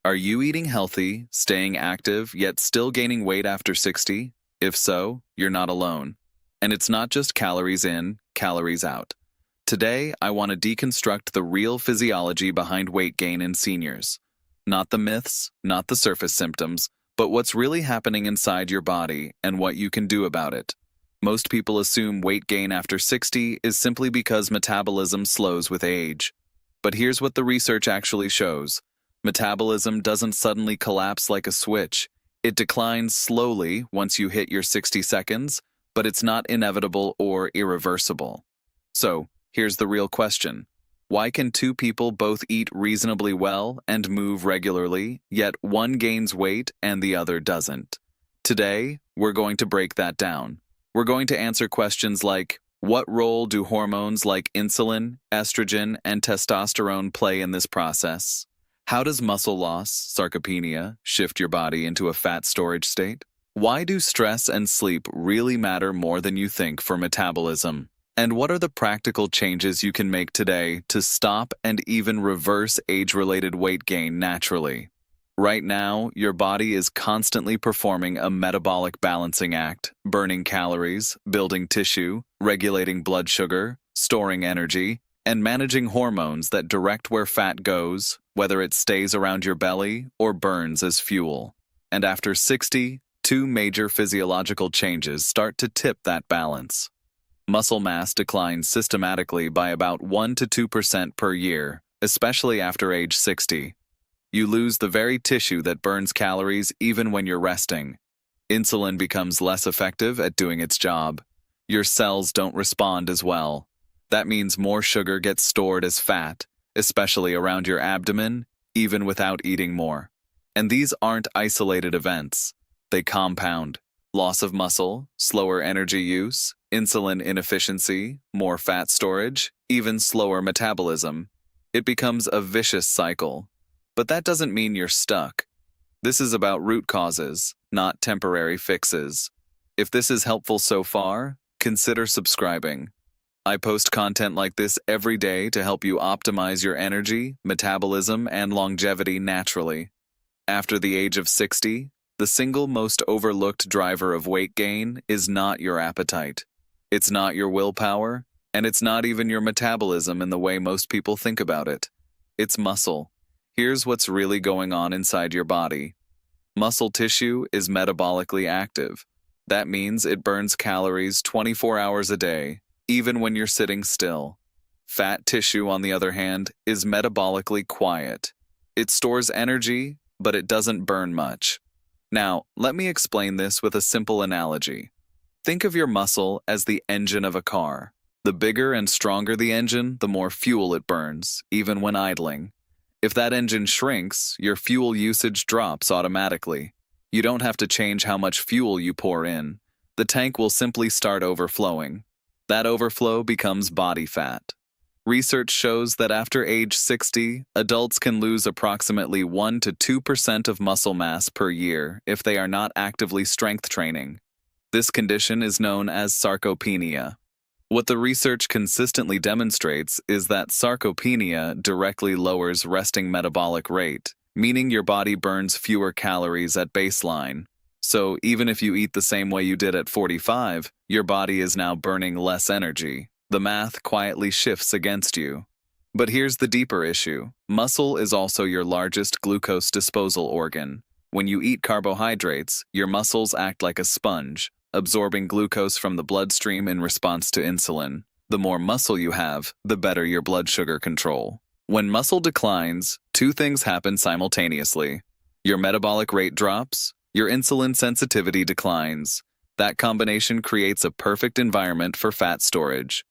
Are you eating healthy, staying active, yet still gaining weight after 60? If so, you're not alone. And it's not just calories in, calories out. Today, I want to deconstruct the real physiology behind weight gain in seniors. Not the myths, not the surface symptoms, but what's really happening inside your body and what you can do about it. Most people assume weight gain after 60 is simply because metabolism slows with age. But here's what the research actually shows. Metabolism doesn't suddenly collapse like a switch. It declines slowly once you hit your 60 seconds, but it's not inevitable or irreversible. So, here's the real question. Why can two people both eat reasonably well and move regularly, yet one gains weight and the other doesn't? Today, we're going to break that down. We're going to answer questions like, what role do hormones like insulin, estrogen, and testosterone play in this process? How does muscle loss, sarcopenia, shift your body into a fat storage state? Why do stress and sleep really matter more than you think for metabolism? And what are the practical changes you can make today to stop and even reverse age-related weight gain naturally? Right now, your body is constantly performing a metabolic balancing act, burning calories, building tissue, regulating blood sugar, storing energy, and managing hormones that direct where fat goes, whether it stays around your belly or burns as fuel. And after 60, two major physiological changes start to tip that balance. Muscle mass declines systematically by about 1 to 2% per year, especially after age 60. You lose the very tissue that burns calories even when you're resting. Insulin becomes less effective at doing its job. Your cells don't respond as well. That means more sugar gets stored as fat, especially around your abdomen, even without eating more. And these aren't isolated events. They compound. Loss of muscle, slower energy use, insulin inefficiency, more fat storage, even slower metabolism. It becomes a vicious cycle. But that doesn't mean you're stuck. This is about root causes, not temporary fixes. If this is helpful so far, consider subscribing. I post content like this every day to help you optimize your energy, metabolism, and longevity naturally. After the age of 60, the single most overlooked driver of weight gain is not your appetite. It's not your willpower, and it's not even your metabolism in the way most people think about it. It's muscle. Here's what's really going on inside your body. Muscle tissue is metabolically active. That means it burns calories 24 hours a day, even when you're sitting still. Fat tissue, on the other hand, is metabolically quiet. It stores energy, but it doesn't burn much. Now, let me explain this with a simple analogy. Think of your muscle as the engine of a car. The bigger and stronger the engine, the more fuel it burns, even when idling. If that engine shrinks, your fuel usage drops automatically. You don't have to change how much fuel you pour in. The tank will simply start overflowing. That overflow becomes body fat. Research shows that after age 60, adults can lose approximately 1 to 2% of muscle mass per year if they are not actively strength training. This condition is known as sarcopenia. What the research consistently demonstrates is that sarcopenia directly lowers resting metabolic rate, meaning your body burns fewer calories at baseline. So even if you eat the same way you did at 45, your body is now burning less energy. The math quietly shifts against you. But here's the deeper issue. Muscle is also your largest glucose disposal organ. When you eat carbohydrates, your muscles act like a sponge, absorbing glucose from the bloodstream in response to insulin. The more muscle you have, the better your blood sugar control. When muscle declines, two things happen simultaneously. Your metabolic rate drops, your insulin sensitivity declines. That combination creates a perfect environment for fat storage.